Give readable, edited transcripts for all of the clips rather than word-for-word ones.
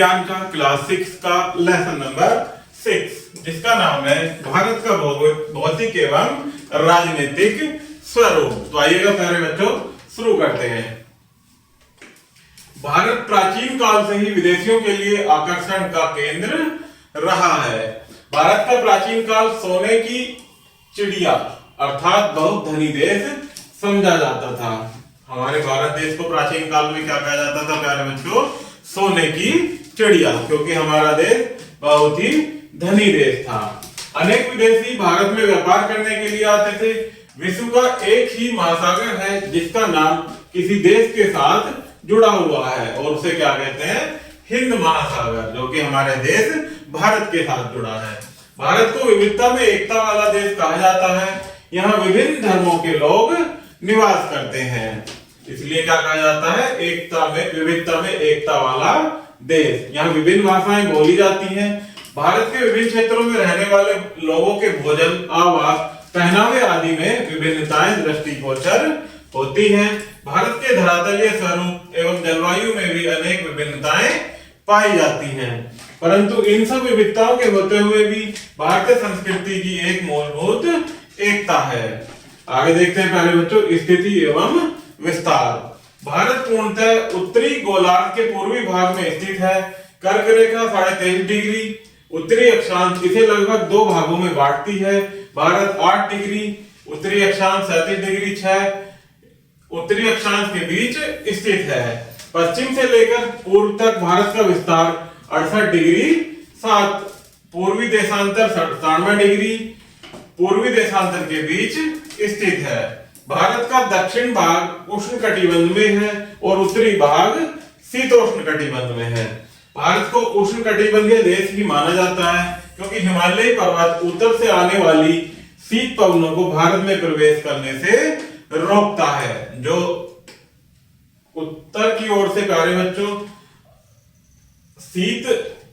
विज्ञान का क्लास 6 का लेसन नंबर 6, जिसका नाम है भारत का भौतिक एवं राजनीतिक स्वरूप। तो आइएगा प्यारे बच्चों शुरू करते हैं। भारत प्राचीन काल से ही विदेशियों के लिए आकर्षण का केंद्र रहा है। भारत का प्राचीन काल सोने की चिड़िया अर्थात बहुत धनी देश समझा जाता था। हमारे भारत देश को प्राचीन काल में क्या कहा जाता था प्यारे बच्चों? सोने की चिड़िया, क्योंकि हमारा देश बहुत ही धनी देश था। अनेक विदेशी भारत में व्यापार करने के लिए आते थे। विश्व का एक ही महासागर है जिसका नाम किसी देश के साथ जुड़ा हुआ है और उसे क्या कहते हैं? हिंद महासागर, जो कि हमारे देश भारत के साथ जुड़ा है। भारत को विविधता में एकता वाला देश कहा जाता है। यहाँ विभिन्न धर्मों के लोग निवास करते हैं, इसलिए क्या कहा जाता है? एकता में विविधता में एकता वाला देश। यहाँ विभिन्न भाषाएं बोली जाती हैं। भारत के विभिन्न क्षेत्रों में रहने वाले लोगों के भोजन, आवास, पहनावे आदि में विभिन्नताएं दृष्टिगोचर होती हैं। भारत के धरातलीय स्वरूप एवं जलवायु में भी अनेक विभिन्नताएं पाई जाती हैं, परंतु इन सब विविधताओं के होते हुए भी भारतीय संस्कृति की एक मूलभूत एकता है। आगे देखते हैं प्यारे बच्चों स्थिति एवं विस्तार। भारत पूर्णतः उत्तरी गोलार्ध के पूर्वी भाग में स्थित है। कर्क रेखा 23.5 डिग्री, उत्तरी अक्षांश इसे लगभग दो भागों में बांटती है। भारत 8 डिग्री, उत्तरी अक्षांश 37 डिग्री 6 उत्तरी अक्षांश के बीच स्थित है। पश्चिम से लेकर पूर्व तक भारत का विस्तार 68 डिग्री 7, पूर्वी देशांतर 97 डिग्री पूर्वी देशांतर के बीच स्थित है। भारत का दक्षिण भाग उष्णकटिबंध में है और उत्तरी भाग शीतोष्ण कटिबंध में है। भारत को उष्णकटिबंधीय देश भी माना जाता है, क्योंकि हिमालयी पर्वत उत्तर से आने वाली शीत पवनों को भारत में प्रवेश करने से रोकता है। जो उत्तर की ओर से प्यारे बच्चों शीत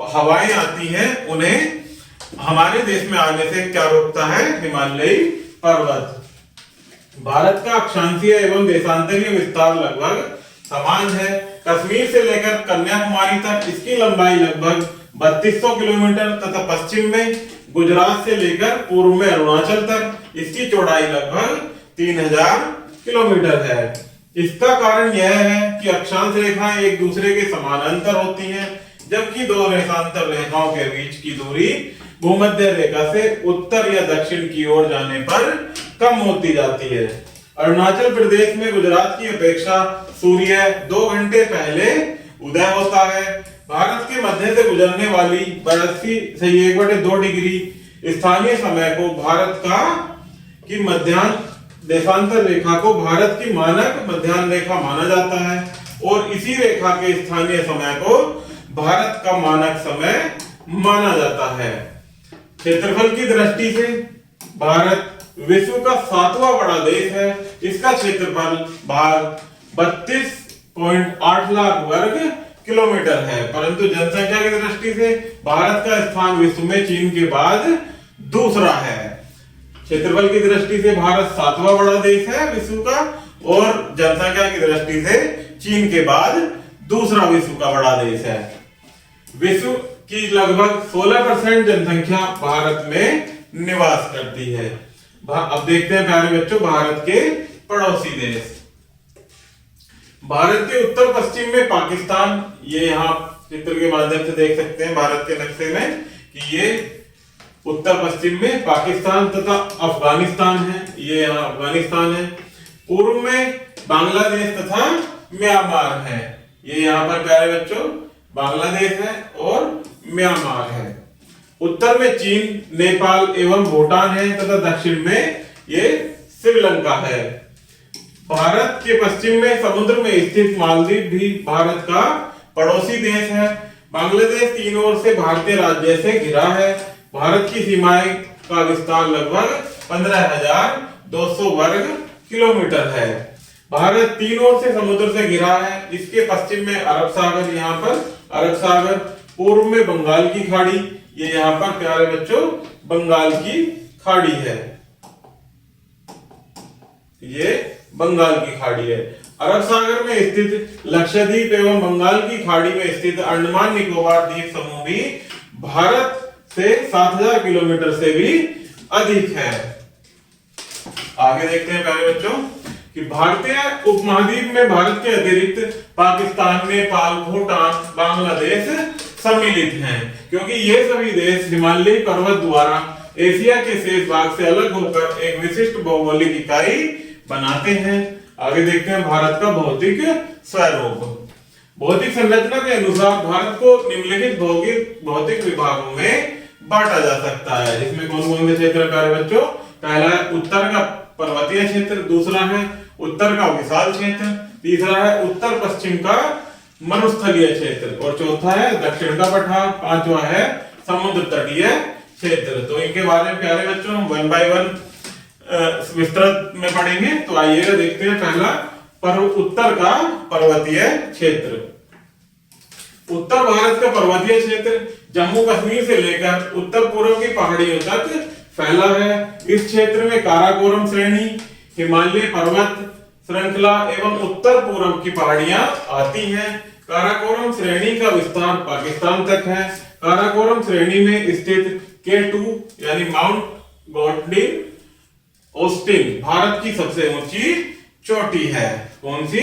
हवाएं आती हैं, उन्हें हमारे देश में आने से क्या रोकता है? हिमालयी पर्वत। भारत का अक्षांशीय एवं देशांतरीय विस्तार लगभग समान है। कश्मीर से लेकर कन्याकुमारी तक इसकी लंबाई लगभग 3200 किलोमीटर तथा पश्चिम में गुजरात से लेकर पूर्व में अरुणाचल तक इसकी चौड़ाई लगभग 3000 किलोमीटर है। इसका कारण यह है कि अक्षांश रेखाएं एक दूसरे के समानांतर होती हैं, जबकि दो रेखांतर रेखाओं के बीच की दूरी भूमध्य रेखा से उत्तर या दक्षिण की ओर जाने पर कम होती जाती है। अरुणाचल प्रदेश में गुजरात की अपेक्षा सूर्य 2 घंटे पहले उदय होता है। भारत के मध्य से गुजरने वाली 82 डिग्री स्थानीय समय को भारत की मध्याह्न देशांतर रेखा को भारत की मानक मध्याह्न रेखा माना जाता है और इसी रेखा के स्थानीय समय को भारत का मानक समय माना जाता है। क्षेत्रफल की दृष्टि से भारत विश्व का 7वां बड़ा देश है। इसका क्षेत्रफल भाग 32.8 लाख वर्ग किलोमीटर है, परंतु जनसंख्या की दृष्टि से भारत का स्थान विश्व में चीन के बाद दूसरा है। क्षेत्रफल की दृष्टि से भारत 7वां बड़ा देश है विश्व का और जनसंख्या की दृष्टि से चीन के बाद दूसरा विश्व का बड़ा देश है। विश्व की लगभग 16% जनसंख्या भारत में निवास करती है। अब देखते हैं प्यारे बच्चों भारत के पड़ोसी देश। भारत के उत्तर पश्चिम में पाकिस्तान, ये यहाँ चित्र के माध्यम से देख सकते हैं भारत के नक्शे में कि ये उत्तर पश्चिम में पाकिस्तान तथा अफगानिस्तान है। ये यहाँ अफगानिस्तान है। पूर्व में बांग्लादेश तथा म्यांमार है। ये यहाँ पर प्यारे बच्चों बांग्लादेश है और म्यांमार है। उत्तर में चीन, नेपाल एवं भूटान है तथा दक्षिण में ये श्रीलंका है। भारत के पश्चिम में समुद्र में स्थित मालदीव भी भारत का पड़ोसी देश है। बांग्लादेश तीन ओर से भारतीय राज्य से घिरा है। भारत की सीमाएं का विस्तार लगभग 15,200 वर्ग किलोमीटर है। भारत तीन ओर से समुद्र से घिरा है। इसके पश्चिम में अरब सागर, यहाँ पर अरब सागर, पूर्व में बंगाल की खाड़ी, ये यहाँ पर प्यारे बच्चों बंगाल की खाड़ी है। ये बंगाल की खाड़ी है। अरब सागर में स्थित लक्षद्वीप एवं बंगाल की खाड़ी में स्थित अंडमान निकोबार द्वीप समूह भी भारत से 7000 किलोमीटर से भी अधिक है। आगे देखते हैं प्यारे बच्चों कि भारतीय उपमहाद्वीप में भारत के अतिरिक्त पाकिस्तान, नेपाल, भूटान, बांग्लादेश सम्मिलित हैं, क्योंकि ये सभी देश हिमालयी पर्वत द्वारा एशिया के शेष भाग से अलग होकर एक विशिष्ट भौगोलिक इकाई बनाते हैं। आगे देखते हैं भारत का भौतिक स्वरूप। भौतिक संरचना के अनुसार भारत को निम्नलिखित भौतिक विभागों में बांटा जा सकता है। इसमें कौन कौन से क्षेत्र प्यारे बच्चों? पहला है उत्तर का पर्वतीय क्षेत्र, दूसरा है उत्तर का विशाल क्षेत्र, तीसरा है उत्तर पश्चिम का मरुस्थलीय क्षेत्र और चौथा है दक्षिण का पठार, पांचवा है समुद्र तटीय क्षेत्र। तो इनके बारे में प्यारे बच्चों 1 बाय 1 विस्तृत में पढ़ेंगे। तो आइएगा देखते हैं पहला उत्तर का पर्वतीय क्षेत्र। उत्तर भारत का पर्वतीय क्षेत्र जम्मू कश्मीर से लेकर उत्तर पूर्व की पहाड़ियों तक फैला है। इस क्षेत्र में काराकोरम श्रेणी, हिमालय पर्वत श्रृंखला एवं उत्तर पूर्व की पहाड़ियां आती हैं। काराकोरम श्रेणी का विस्तार पाकिस्तान तक है। काराकोरम श्रेणी में स्थित K2 यानी माउंट गॉडलिन ऑस्टिन भारत की सबसे ऊंची चोटी है। कौन सी?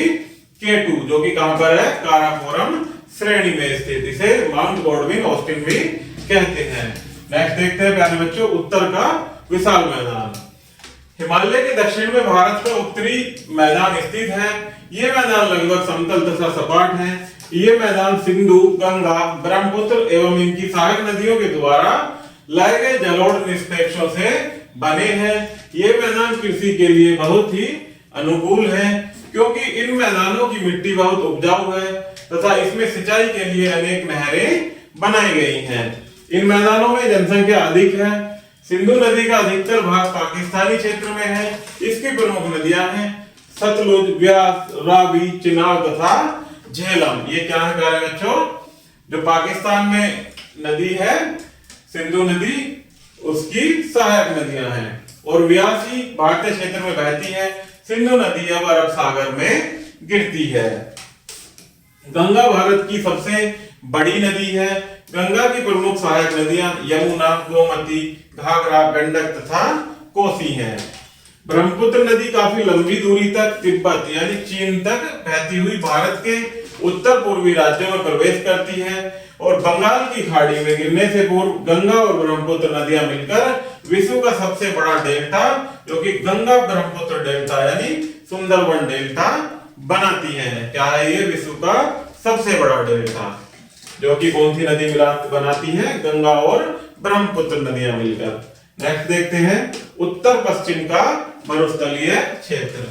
K2, जो कि कहां पर है? काराकोरम श्रेणी में स्थित। इसे माउंट गॉडविन ऑस्टिन भी कहते हैं। नेक्स्ट देखते हैं प्यारे बच्चों उत्तर का विशाल मैदान। हिमालय के दक्षिण में भारत का उत्तरी मैदान स्थित है। ये मैदान लगभग समतल तथा सपाट है। ये मैदान सिंधु, गंगा, ब्रह्मपुत्र एवं इनकी सहायक नदियों के द्वारा लाए गए जलोढ़ निष्पेक्षों से बने हैं। ये मैदान कृषि के लिए बहुत ही अनुकूल है, क्योंकि इन मैदानों की मिट्टी बहुत उपजाऊ है तथा इसमें सिंचाई के लिए अनेक नहरें बनाई गई हैं। इन मैदानों में जनसंख्या अधिक है। सिंधु नदी का अधिकतर भाग पाकिस्तानी क्षेत्र में है। इसकी प्रमुख नदियां हैं सतलुज, व्यास, रावी, चिनाब तथा झेलम। ये क्या है प्यारे बच्चों? जो पाकिस्तान में नदी है सिंधु नदी, उसकी सहायक नदियां हैं। और व्यास ही भारतीय क्षेत्र में बहती है। सिंधु नदी अब अरब सागर में गिरती है। गंगा भारत की सबसे बड़ी नदी है। गंगा की प्रमुख सहायक नदियां यमुना, गोमती, घाघरा, गंडक तथा कोसी हैं। ब्रह्मपुत्र नदी काफी लंबी दूरी तक तिब्बत यानी चीन तक बहती हुई भारत के उत्तर पूर्वी राज्यों में प्रवेश करती है और बंगाल की खाड़ी में गिरने से पूर्व गंगा और ब्रह्मपुत्र नदियां मिलकर विश्व का सबसे बड़ा डेल्टा, जो कि गंगा ब्रह्मपुत्र डेल्टा यानी सुंदरबन डेल्टा बनाती है। क्या है ये? विश्व का सबसे बड़ा डेल्टा, जो कि कौन सी नदी बनाती है? गंगा और ब्रह्मपुत्र नदियां मिलकर। नेक्स्ट देखते हैं उत्तर पश्चिम का मरुस्थलीय क्षेत्र।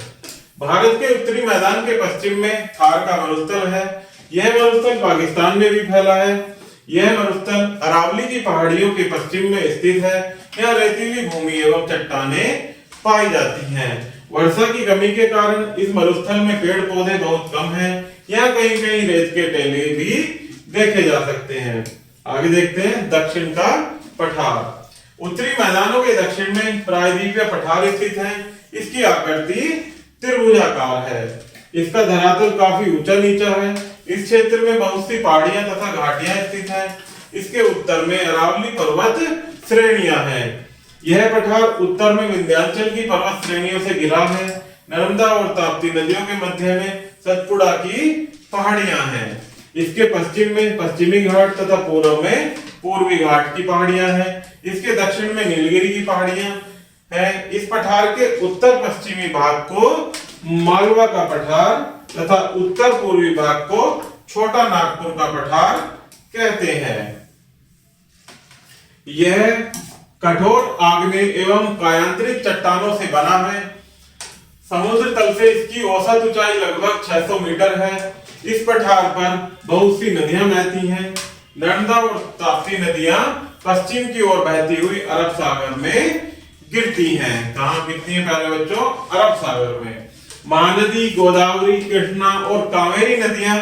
भारत के उत्तरी मैदान के पश्चिम में थार का मरुस्थल है। यह मरुस्थल पाकिस्तान में भी फैला है। यह मरुस्थल अरावली की पहाड़ियों के पश्चिम में स्थित है। यहाँ रेतीली भूमि एवं चट्टानें पाई जाती हैं। वर्षा की कमी के कारण इस मरुस्थल में पेड़ पौधे बहुत कम हैं। यहाँ कहीं कहीं रेत के टेले भी देखे जा सकते हैं। आगे देखते हैं दक्षिण का पठार। उत्तरी मैदानों के दक्षिण में प्रायद्वीपीय पठार स्थित है। इसकी आकृति त्रिभुजाकार है। इसका धरातल काफी ऊंचा नीचा है। इस क्षेत्र में बहुत सी पहाड़ियां तथा घाटियां स्थित हैं। इसके उत्तर में अरावली पर्वत श्रेणियां हैं। यह पठार उत्तर में विंध्याचल की पर्वत श्रेणियों से घिरा है। नर्मदा और ताप्ती नदियों के मध्य में सतपुड़ा की पहाड़ियां हैं। इसके पश्चिम में पश्चिमी घाट तथा पूर्व में पूर्वी घाट की पहाड़ियां हैं। इसके दक्षिण में नीलगिरी की पहाड़ियां हैं। इस पठार के उत्तर पश्चिमी भाग को मालवा का पठार तथा उत्तर पूर्वी भाग को छोटा नागपुर का पठार कहते हैं। यह कठोर आग्नेय एवं कायांतरित चट्टानों से बना है। समुद्र तल से इसकी औसत ऊंचाई लगभग 600 मीटर है। इस पठार पर बहुत सी नदियां बहती हैं। नर्मदा और ताप्ती नदियां पश्चिम की ओर बहती हुई अरब सागर में गिरती हैं। कहां गिरती हैं प्यारे बच्चों? अरब सागर में। महानदी, गोदावरी, कृष्णा और कावेरी नदियां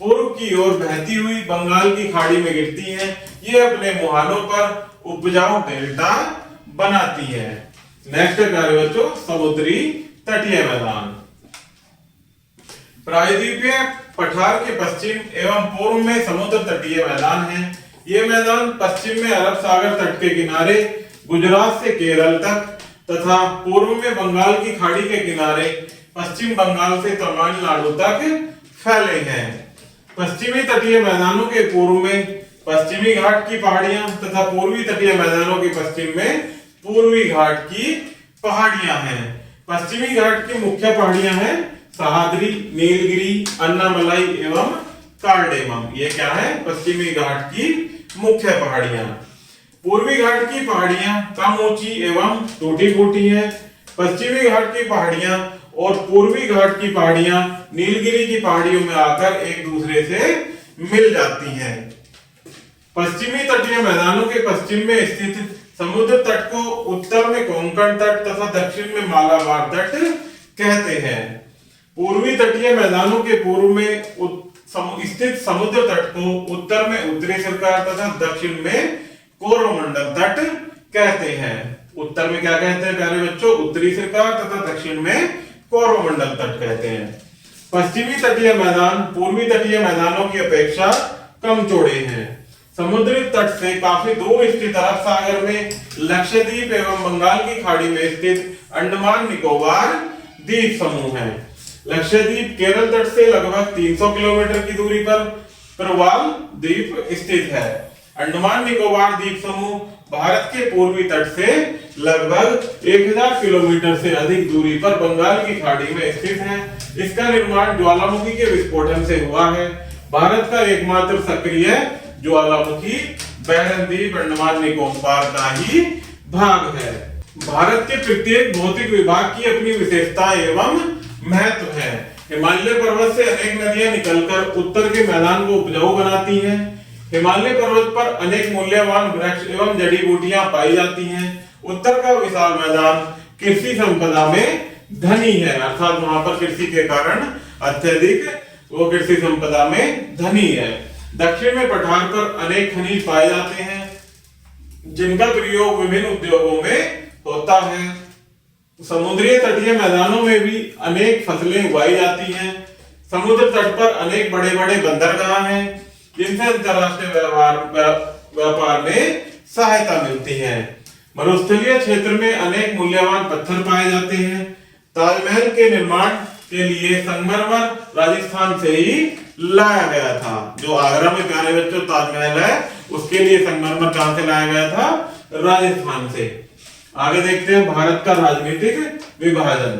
पूर्व की ओर बहती हुई बंगाल की खाड़ी में गिरती हैं। ये अपने मुहानों पर उपजाऊ डेल्टा बनाती है। नेक्स्ट प्यारे बच्चों समुद्री तटीय मैदान। प्रायद्वीपीय पठार के पश्चिम एवं पूर्व में समुद्र तटीय मैदान है। ये मैदान पश्चिम में अरब सागर तट के किनारे गुजरात से केरल तक तथा पूर्व में बंगाल की खाड़ी के किनारे पश्चिम बंगाल से तमिलनाडु तक फैले हैं। पश्चिमी तटीय मैदानों के पूर्व में पश्चिमी घाट की पहाड़ियां तथा पूर्वी तटीय मैदानों के पश्चिम में पूर्वी घाट की पहाड़ियां हैं। पश्चिमी घाट की मुख्य पहाड़ियां हैं सह्याद्री, नीलगिरी, अन्नामलाई एवं कार्डेमम। ये क्या है? पश्चिमी घाट की मुख्य पहाड़ियां। पूर्वी घाट की पहाड़ियां कम ऊंची एवं टूटी फूटी हैं। पश्चिमी घाट की पहाड़ियां और पूर्वी घाट की पहाड़ियां नीलगिरी की पहाड़ियों में आकर एक दूसरे से मिल जाती हैं। पश्चिमी तटीय मैदानों के पश्चिम में स्थित समुद्र तट को उत्तर में कोंकण तट तथा दक्षिण में मालाबार तट कहते हैं। पूर्वी तटीय मैदानों के पूर्व में स्थित समुद्र तट को उत्तर में उत्तरी सरकार तथा दक्षिण में कोरोमंडल तट कहते हैं। उत्तर में क्या कहते हैं प्यारे बच्चों? उत्तरी सरकार तथा दक्षिण में कोरोमंडल तट कहते हैं। पश्चिमी तटीय मैदान पूर्वी तटीय मैदानों की अपेक्षा कम चौड़े हैं। समुद्री तट से काफी दूर स्थित अरब सागर में लक्षद्वीप एवं बंगाल की खाड़ी में स्थित अंडमान निकोबार द्वीप समूह है। लक्षद्वीप केरल तट से लगभग 300 किलोमीटर की दूरी पर प्रवाल द्वीप स्थित है। अंडमान निकोबार द्वीप समूह भारत के पूर्वी तट से लगभग 1000 किलोमीटर से अधिक दूरी पर बंगाल की खाड़ी में स्थित है। इसका निर्माण ज्वालामुखी के विस्फोटन से हुआ है। भारत का एकमात्र सक्रिय ज्वालामुखी बैरन द्वीप अंडमान निकोबार का ही भाग है। भारत के प्रत्येक भौतिक विभाग की अपनी विशेषता एवं महत्व है। हिमालय पर्वत से अनेक नदियां निकलकर उत्तर के मैदान को उपजाऊ बनाती हैं। हिमालय पर्वत पर अनेक मूल्यवान वृक्ष एवं जड़ी बूटियां पाई जाती हैं। उत्तर का विशाल मैदान कृषि संपदा में धनी है, अर्थात वहां पर कृषि के कारण अत्यधिक वो कृषि संपदा में धनी है। दक्षिण में पठार पर अनेक खनिज पाए जाते हैं जिनका प्रयोग विभिन्न उद्योगों में होता है। समुद्री तटीय मैदानों में भी अनेक फसलें उगाई जाती हैं। समुद्र तट पर अनेक बड़े बड़े बंदरगाह हैं जिनसे अंतरराष्ट्रीय व्यापार में सहायता मिलती है। मरुस्थलीय क्षेत्र में अनेक मूल्यवान पत्थर पाए जाते हैं। ताजमहल के निर्माण के लिए संगमरमर राजस्थान से ही लाया गया था। जो आगरा में प्यारे बच्चों ताजमहल है उसके लिए संगमरमर कहां से लाया गया था? राजस्थान से। आगे देखते हैं भारत का राजनीतिक विभाजन।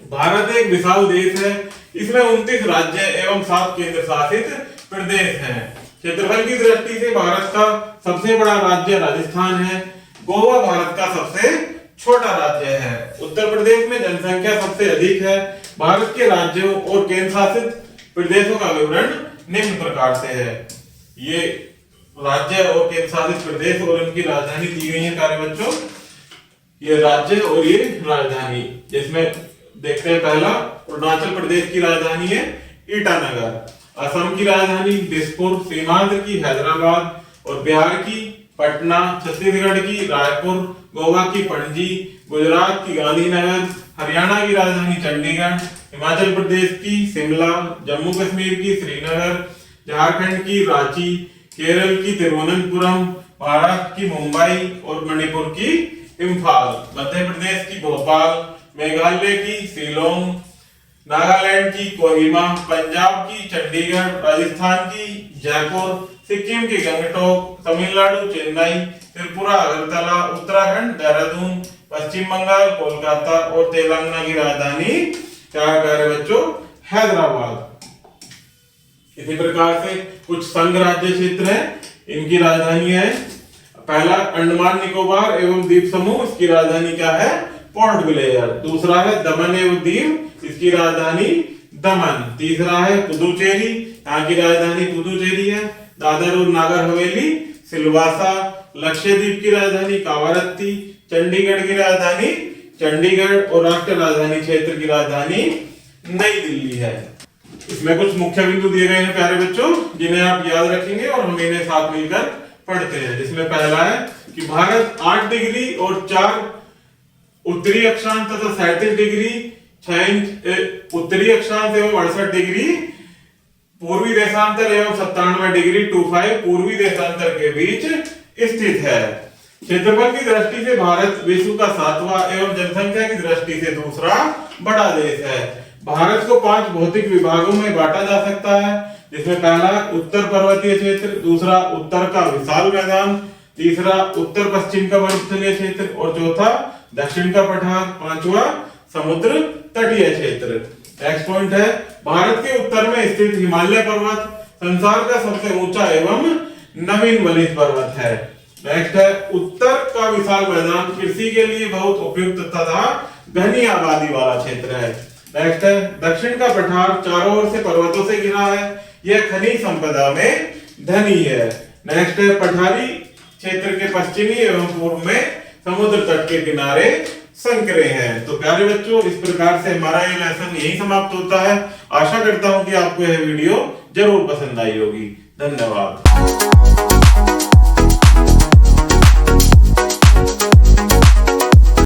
भारत एक विशाल देश है। इसमें 29 राज्य एवं 7 केंद्र शासित प्रदेश हैं। क्षेत्रफल की दृष्टि से भारत का सबसे बड़ा राज्य राजस्थान है। गोवा भारत का सबसे छोटा राज्य है। उत्तर प्रदेश में जनसंख्या सबसे अधिक है। भारत के राज्यों और केंद्र शासित प्रदेशों का विवरण निम्न प्रकार से है। ये राज्य और केंद्र शासित प्रदेश और उनकी राजधानी दी गई है प्यारे बच्चों। ये राज्य और ये राजधानी, जिसमें देखते हैं पहला अरुणाचल प्रदेश की राजधानी है ईटानगर, असम की राजधानी दिसपुर, सीमांध्र की हैदराबाद और बिहार की पटना, छत्तीसगढ़ की रायपुर, गोवा की पणजी, गुजरात की गांधीनगर, हरियाणा की राजधानी चंडीगढ़, हिमाचल प्रदेश की शिमला, जम्मू कश्मीर की श्रीनगर, झारखंड की रांची, केरल की तिरुवनंतपुरम, महाराष्ट्र की मुंबई और मणिपुर की इम्फाल, मध्य प्रदेश की भोपाल, मेघालय की शिलोंग, नागालैंड की कोहिमा, पंजाब की चंडीगढ़, राजस्थान की जयपुर, सिक्किम की गंगटोक, तमिलनाडु चेन्नई, त्रिपुरा अगरतला, उत्तराखंड देहरादून, पश्चिम बंगाल कोलकाता और तेलंगाना की राजधानी क्या है बच्चों? हैदराबाद। इसी प्रकार से कुछ संघ राज्य क्षेत्र हैं, इनकी राजधानी है पहला अंडमान निकोबार एवं द्वीप समूह, इसकी राजधानी क्या है? Port Blair. दूसरा है दमन एवं दीव, इसकी राजधानी दमन। तीसरा है पुदुचेरी, यहाँ की राजधानी पुदुचेरी है। दादर और नागर हवेली सिलवासा, लक्षद्वीप की राजधानी कावारत्ती, चंडीगढ़ की राजधानी चंडीगढ़ और राष्ट्रीय राजधानी क्षेत्र की राजधानी नई दिल्ली है। इसमें कुछ मुख्य बिंदु दिए गए हैं प्यारे बच्चों, जिन्हें आप याद रखेंगे और हम इन्हें साथ मिलकर पढ़ते हैं। जिसमें पहला है कि भारत 8 डिग्री और 4 उत्तरी अक्षांश तथा 37 डिग्री 6 इंच उत्तरी अक्षांश एवं 68 डिग्री पूर्वी देशांतर एवं 97 डिग्री 25 पूर्वी देशांतर के बीच स्थित है। क्षेत्रफल की दृष्टि से भारत विश्व का 7वां एवं जनसंख्या की दृष्टि से दूसरा बड़ा देश है। भारत को 5 भौतिक विभागों में बांटा जा सकता है, जिसमें पहला उत्तर पर्वतीय क्षेत्र, दूसरा उत्तर का विशाल मैदान, तीसरा उत्तर पश्चिम का मरुस्थलीय क्षेत्र और चौथा दक्षिण का पठार, पांचवा समुद्र तटीय क्षेत्र। नेक्स्ट पॉइंट है भारत के उत्तर में स्थित हिमालय पर्वत संसार का सबसे ऊंचा एवं नवीन वलित पर्वत है। नेक्स्ट है उत्तर का विशाल मैदान कृषि के लिए बहुत उपयुक्त तथा घनी आबादी वाला क्षेत्र है। नेक्स्ट है दक्षिण का पठार चारों ओर से पर्वतों से घिरा है, यह खनिज संपदा में धनी है। नेक्स्ट है पठारी क्षेत्र के पश्चिमी एवं पूर्व में समुद्र तट के किनारे संकरे हैं। तो प्यारे बच्चों, इस प्रकार से हमारा ये लेसन यही समाप्त होता है। आशा करता हूं कि आपको यह वीडियो जरूर पसंद आई होगी। धन्यवाद।